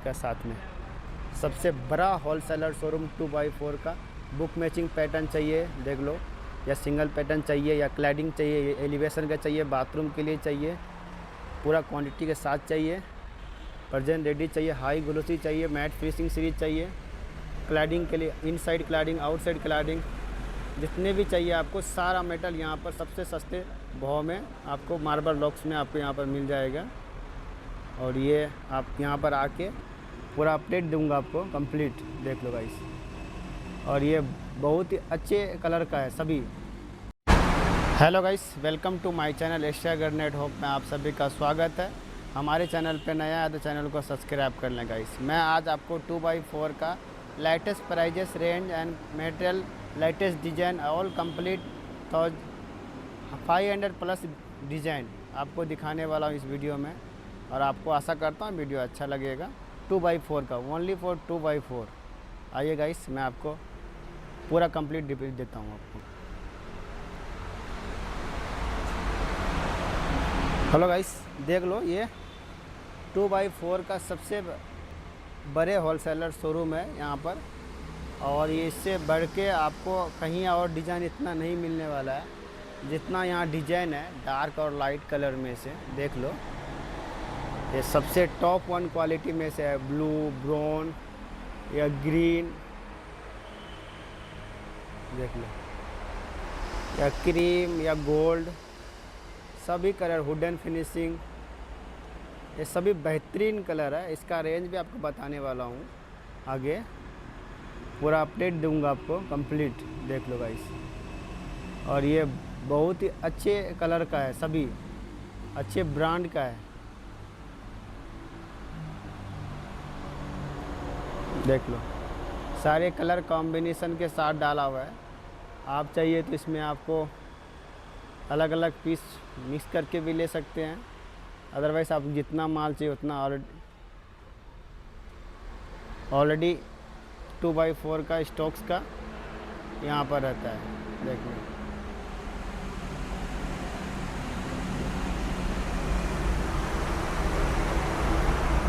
का साथ में सबसे बड़ा होलसेलर शोरूम 2x4 का। बुक मैचिंग पैटर्न चाहिए देख लो, या सिंगल पैटर्न चाहिए, या क्लैडिंग चाहिए, एलिवेशन का चाहिए, बाथरूम के लिए चाहिए, पूरा क्वांटिटी के साथ चाहिए, प्रेजेंट रेडी चाहिए, हाई ग्लोसी चाहिए, मैट फिनिशिंग सीरीज चाहिए, क्लैडिंग के लिए इनसाइड क्लैडिंग, आउटसाइड क्लैडिंग, जितने भी चाहिए आपको सारा मेटल यहाँ पर सबसे सस्ते भाव में आपको मार्बल लॉक्स में आपको यहाँ पर मिल जाएगा। और ये आप यहाँ पर आके पूरा अपडेट दूंगा आपको कंप्लीट, देख लो गाइस। और ये बहुत ही अच्छे कलर का है सभी। Hello guys, welcome to my channel Asia गार्डनेट होप में आप सभी का स्वागत है। हमारे चैनल पे नया है तो चैनल को सब्सक्राइब कर लें गाइस। मैं आज आपको 2x4 का latest prices, range and material, latest design all complete 500 plus design आपको दिखाने वाला हूँ इस वीडियो में। और आपको आशा करता हूँ वीडियो अच्छा लगेगा। 2x4 का, ओनली फॉर 2x4। आइए गाइस, मैं आपको पूरा कंप्लीट डिटेल देता हूँ आपको। हेलो गाइस, देख लो, ये 2x4 का सबसे बड़े होलसेलर शोरूम है यहाँ पर। और ये इससे बढ़ के आपको कहीं और डिज़ाइन इतना नहीं मिलने वाला है जितना यहाँ डिज़ाइन है डार्क और लाइट कलर में से। देख लो, ये सबसे टॉप 1 क्वालिटी में से है। ब्लू, ब्राउन या ग्रीन, देख लो, या क्रीम या गोल्ड, सभी कलर, वुडन फिनिशिंग, ये सभी बेहतरीन कलर है। इसका रेंज भी आपको बताने वाला हूँ आगे, पूरा अपडेट दूंगा आपको कंप्लीट, देख लो गाइस। और ये बहुत ही अच्छे कलर का है, सभी अच्छे ब्रांड का है, देख लो। सारे कलर कॉम्बिनेशन के साथ डाला हुआ है। आप चाहिए तो इसमें आपको अलग अलग पीस मिक्स करके भी ले सकते हैं। अदरवाइज़ आप जितना माल चाहिए उतना ऑलरेडी 2x4 का स्टॉक्स का यहाँ पर रहता है, देख लो।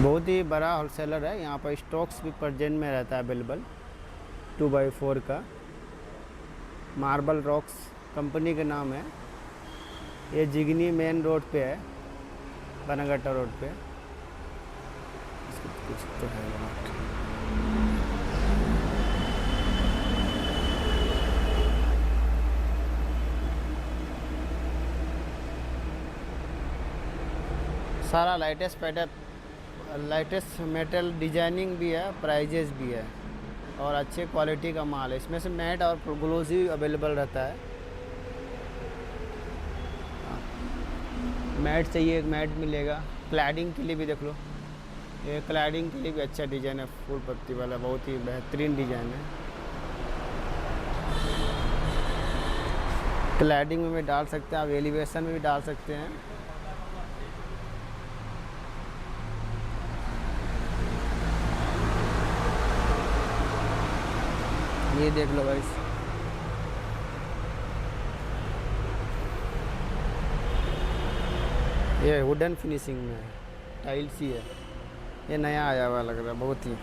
बहुत ही बड़ा होलसेलर है यहाँ पर, स्टॉक्स भी प्रेजेंट में रहता है अवेलेबल 2x4 का। मार्बल रॉक्स कंपनी का नाम है। ये जिगनी मेन रोड पे है, बनागट्टा रोड पे। कुछ तो है सारा latest pattern, latest metal designing भी है, प्राइजेस भी है, और अच्छे क्वालिटी का माल है। इसमें से मैट और ग्लोसी अवेलेबल रहता है। मैट चाहिए, मैट मिलेगा। क्लैडिंग के लिए भी देख लो, ये क्लैडिंग के लिए भी अच्छा डिज़ाइन है, फुल पत्ती वाला, बहुत ही बेहतरीन डिज़ाइन है। क्लैडिंग में भी डाल सकते हैं आप, एलिवेशन में भी डाल सकते हैं। ये देख लो गाइस, ये वुडन फिनिशिंग में है, टाइल्स ही है। ये नया आया हुआ लग रहा है बहुत ही।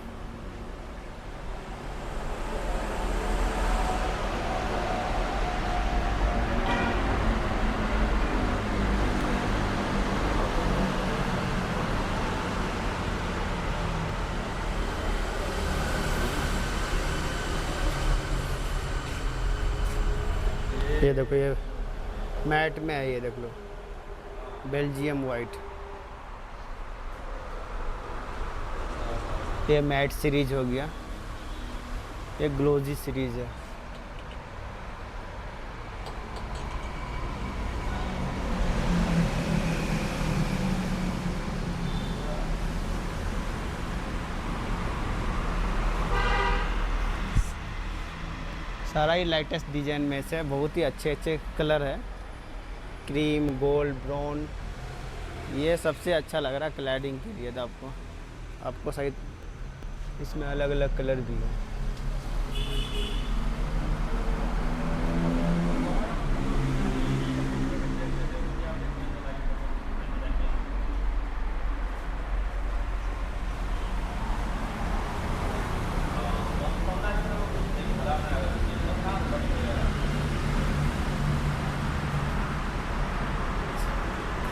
ये देखो, ये मैट में है, ये देख लो, बेल्जियम वाइट। ये मैट सीरीज हो गया, ये ग्लोजी सीरीज है। सारा ही लेटेस्ट डिज़ाइन में से, बहुत ही अच्छे अच्छे कलर है। क्रीम, गोल्ड, ब्राउन, ये सबसे अच्छा लग रहा है क्लैडिंग के लिए। तो आपको सही, इसमें अलग अलग कलर भी है।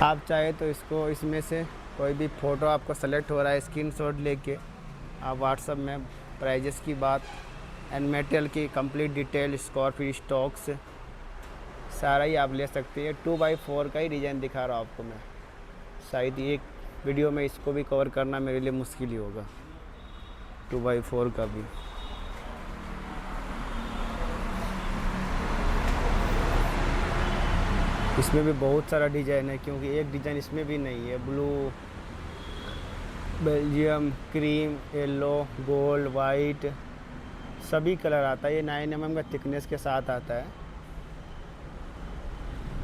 आप चाहे तो इसको इसमें से कोई भी फ़ोटो आपको सेलेक्ट हो रहा है, स्क्रीनशॉट लेके आप व्हाट्सअप में प्राइजेस की बात एंड मेटेरियल की कंप्लीट डिटेल, स्कॉर्पियो स्टॉक्स सारा ही आप ले सकते हैं। 2x4 का ही डिज़ाइन दिखा रहा हूँ आपको मैं। शायद एक वीडियो में इसको भी कवर करना मेरे लिए मुश्किल ही होगा, 2x4 का भी। इसमें भी बहुत सारा डिज़ाइन है, क्योंकि एक डिज़ाइन इसमें भी नहीं है। Blue, Belgium, cream, yellow, gold, white सभी कलर आता है। ये 9 mm का थिकनेस के साथ आता है।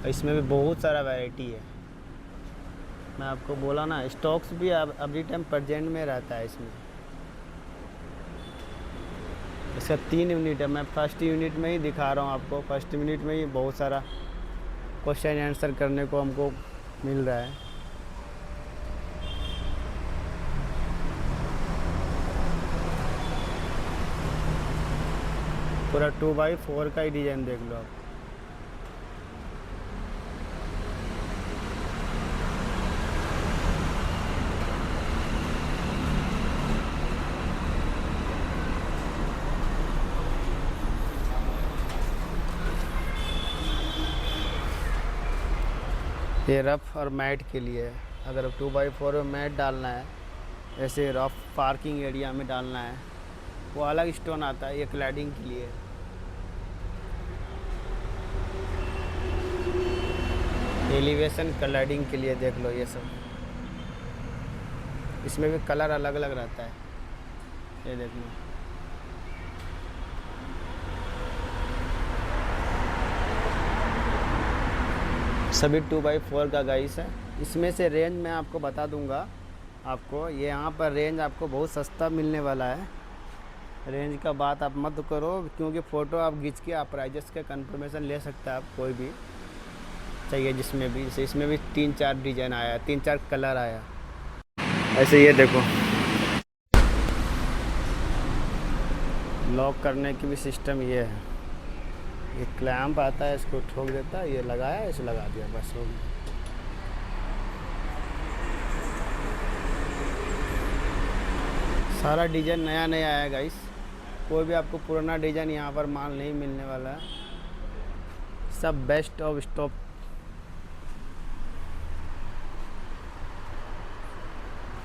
इसमें भी बहुत सारा वैरायटी है। मैं आपको बोला ना, स्टॉक्स भी अब एवरी टाइम प्रेजेंट में रहता है इसमें। इसका 3 यूनिट है, मैं फर्स्ट यूनिट में ही दिखा रहा हूँ आपको। फर्स्ट यूनिट में ही बहुत सारा क्वेश्चन आंसर करने को हमको मिल रहा है। पूरा 2x4 का ही डिज़ाइन देख लो आप। ये रफ़ और मैट के लिए है। अगर 2x4 में मैट डालना है, ऐसे रफ़ पार्किंग एरिया में डालना है, वो अलग स्टोन आता है। ये क्लैडिंग के लिए, एलिवेशन क्लैडिंग के लिए देख लो ये सब। इसमें भी कलर अलग अलग रहता है, ये देख लो। सभी 2x4 का गाइस है। इसमें से रेंज मैं आपको बता दूंगा आपको। ये यहाँ पर रेंज आपको बहुत सस्ता मिलने वाला है। रेंज का बात आप मत करो, क्योंकि फ़ोटो आप खींच के आप प्राइजेस का कंफर्मेशन ले सकते हैं। आप कोई भी चाहिए जिसमें भी, जैसे इसमें भी 3-4 डिज़ाइन आया, 3-4 कलर आया। ऐसे ये देखो, लॉक करने की भी सिस्टम ये है। ये क्लैंप आता है, इसको ठोक देता है, ये लगाया, इसे लगा दिया, बस हो गया। सारा डिज़ाइन नया नया आया गाइस। कोई भी आपको पुराना डिज़ाइन यहाँ पर माल नहीं मिलने वाला है। सब बेस्ट ऑफ स्टॉक।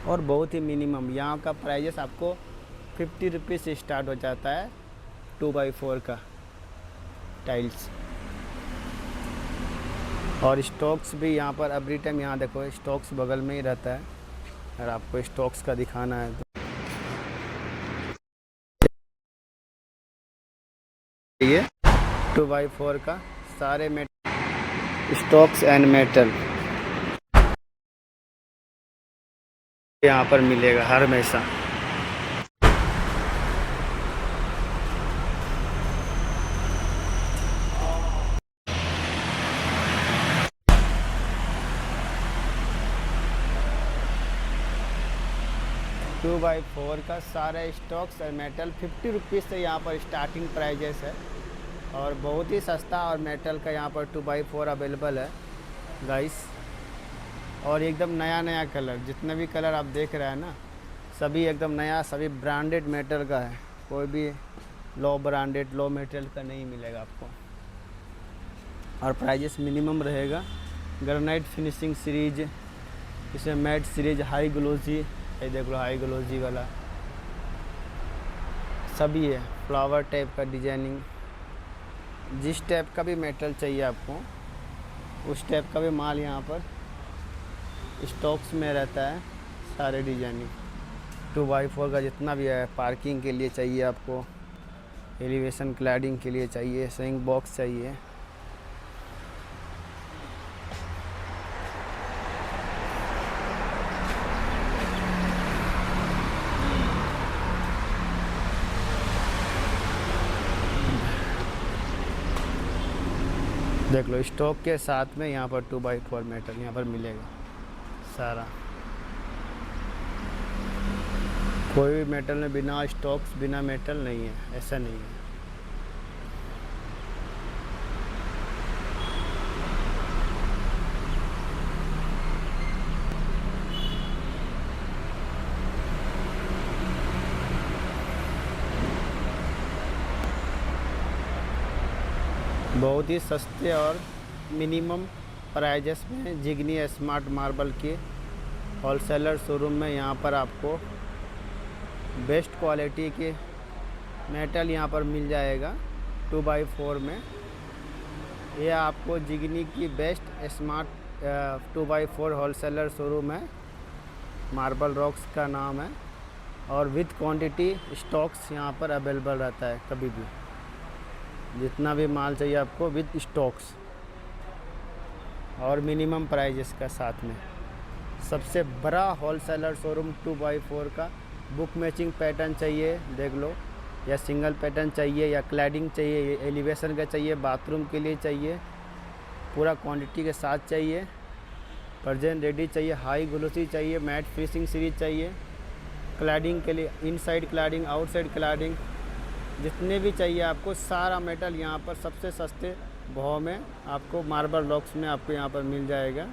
और बहुत ही मिनिमम यहाँ का प्राइजेस आपको 50 रुपीज़ से स्टार्ट हो जाता है 2x4 का टाइल्स। और स्टॉक्स भी यहाँ पर एवरी टाइम, यहाँ देखो स्टॉक्स बगल में ही रहता है। अगर आपको स्टॉक्स का दिखाना है तो ये 2x4 का सारे स्टॉक्स एंड मेटल यहाँ पर मिलेगा हर हमेशा। टू बाई 4 का सारे स्टॉक्स और मेटल 50 रुपीज़ से यहाँ पर स्टार्टिंग प्राइजेस है। और बहुत ही सस्ता और मेटल का यहाँ पर 2x4 अवेलेबल है गाइस। और एकदम नया नया कलर, जितने भी कलर आप देख रहे हैं ना, सभी एकदम नया, सभी ब्रांडेड मेटल का है। कोई भी लो ब्रांडेड, लो मेटल का नहीं मिलेगा आपको। और प्राइजेस मिनिमम रहेगा। ग्रेनाइट फिनिशिंग सीरीज, इसमें मैट सीरीज, हाई ग्लोजी, ये देख लो हाई ग्लोजी वाला सभी है। फ्लावर टाइप का डिजाइनिंग, जिस टाइप का भी मेटल चाहिए आपको उस टाइप का भी माल यहाँ पर स्टॉक्स में रहता है। सारे डिजाइनिंग 2x4 का जितना भी है, पार्किंग के लिए चाहिए आपको, एलिवेशन क्लैडिंग के लिए चाहिए, स्विंग बॉक्स चाहिए, देख लो स्टॉक के साथ में यहाँ पर 2x4 मेटल यहाँ पर मिलेगा सारा। कोई भी मेटल में बिना स्टॉक्स, बिना मेटल नहीं है, ऐसा नहीं है। बहुत ही सस्ते और मिनिमम प्राइजेस में जिग्नी स्मार्ट मार्बल के होलसेलर शोरूम में यहाँ पर आपको बेस्ट क्वालिटी के मेटल यहाँ पर मिल जाएगा 2x4 में। ये आपको जिग्नी की best smart 2x4 wholesaler showroom है, मार्बल रॉक्स का नाम है, और विथ क्वांटिटी स्टॉक्स यहाँ पर अवेलेबल रहता है। कभी भी जितना भी माल चाहिए आपको विथ स्टॉक्स और मिनिमम प्राइजेस का साथ में। सबसे बड़ा होलसेलर शोरूम 2x4 का। बुक मैचिंग पैटर्न चाहिए देख लो, या सिंगल पैटर्न चाहिए, या क्लैडिंग चाहिए, एलिवेशन का चाहिए, बाथरूम के लिए चाहिए, पूरा क्वांटिटी के साथ चाहिए, प्रेजेंट रेडी चाहिए, हाई ग्लोसी चाहिए, मैट फिनिशिंग सीरीज चाहिए, क्लैडिंग के लिए इनसाइड क्लैडिंग, आउटसाइड क्लैडिंग, जितने भी चाहिए आपको सारा मेटल यहाँ पर सबसे सस्ते भाव में आपको मार्बल रॉक्स में आपको यहाँ पर मिल जाएगा।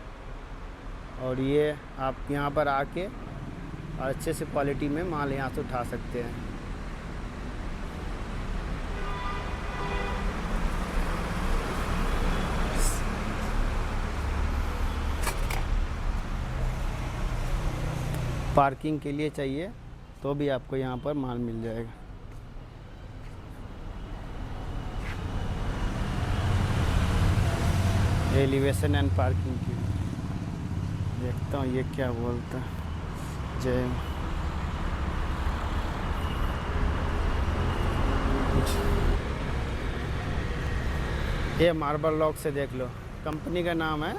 और ये आप यहाँ पर आके और अच्छे से क्वालिटी में माल यहाँ से उठा सकते हैं। पार्किंग के लिए चाहिए तो भी आपको यहाँ पर माल मिल जाएगा। एलिवेशन एंड पार्किंग के लिए देखता हूँ ये क्या बोलता है। जय ये मार्बल रॉक से देख लो, कंपनी का नाम है।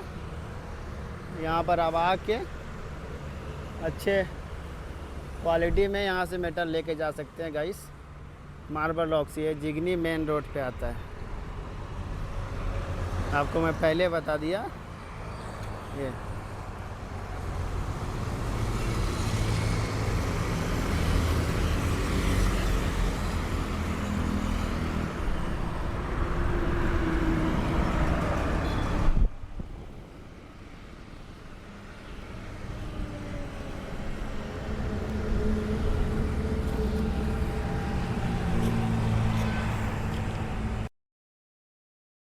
यहाँ पर अब आके अच्छे क्वालिटी में यहाँ से मेटल लेके जा सकते हैं गाइस। मार्बल रॉक्स ये जिग्नी मेन रोड पे आता है, आपको मैं पहले बता दिया। ये